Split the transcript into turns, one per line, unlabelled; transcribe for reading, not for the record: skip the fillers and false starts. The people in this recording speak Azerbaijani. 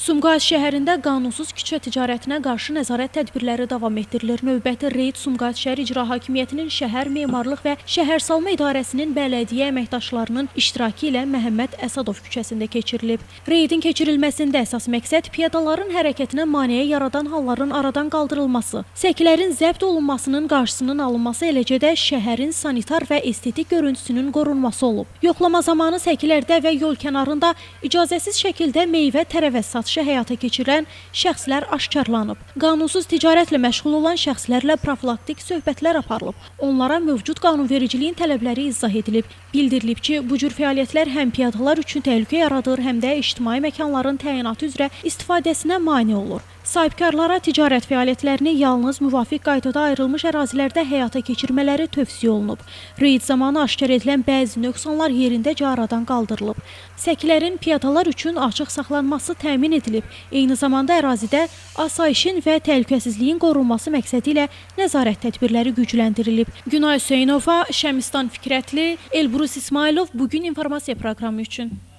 Sumqayıt şəhərində qanunsuz küçə ticarətinə qarşı nəzarət tədbirləri davam etdirilir. Növbəti reyd Sumqayıt şəhər İcra Hakimiyyətinin Şəhər Memarlıq və Şəhərsalma İdarəsinin bələdiyyə əməkdaşlarının iştirakı ilə Məhəmməd Əsədov küçəsində keçirilib. Reydin keçirilməsində əsas məqsəd piyadaların hərəkətinə maneə yaradan halların aradan qaldırılması, səkilərin zəbt olunmasının qarşısının alınması, eləcə də şəhərin sanitar və estetik görüntüsünün qorunması olub. Yoxlama zamanı səkilərdə və yol kənarında icazəsiz şəkildə meyvə, tərəvəz satışı həyata keçirən şəxslər aşkarlanıb. Qanunsuz ticarətlə məşğul olan şəxslərlə profilaktik söhbətlər aparılıb. Onlara mövcud qanunvericiliyin tələbləri izah edilib. Bildirilib ki, bu cür fəaliyyətlər həm piyadalar üçün təhlükə yaradır, həm də ictimai məkanların təyinatı üzrə istifadəsinə mane olur. Sahibkarlara ticarət fəaliyyətlərini yalnız müvafiq qaydada ayrılmış ərazilərdə həyata keçirmələri tövsiyə olunub. Reyd zamanı aşkar edilən bəzi nöqsanlar yerindəcə aradan qaldırılıb. Səkilərin piyadalar üçün açıq saxlanması təmin edilib. Eyni zamanda ərazidə asayişin və təhlükəsizliyin qorunması məqsədi ilə nəzarət tədbirləri gücləndirilib. Günay Hüseynova, Şəmistan Fikrətli, Elbrus İsmailov bugün informasiya proqramı üçün.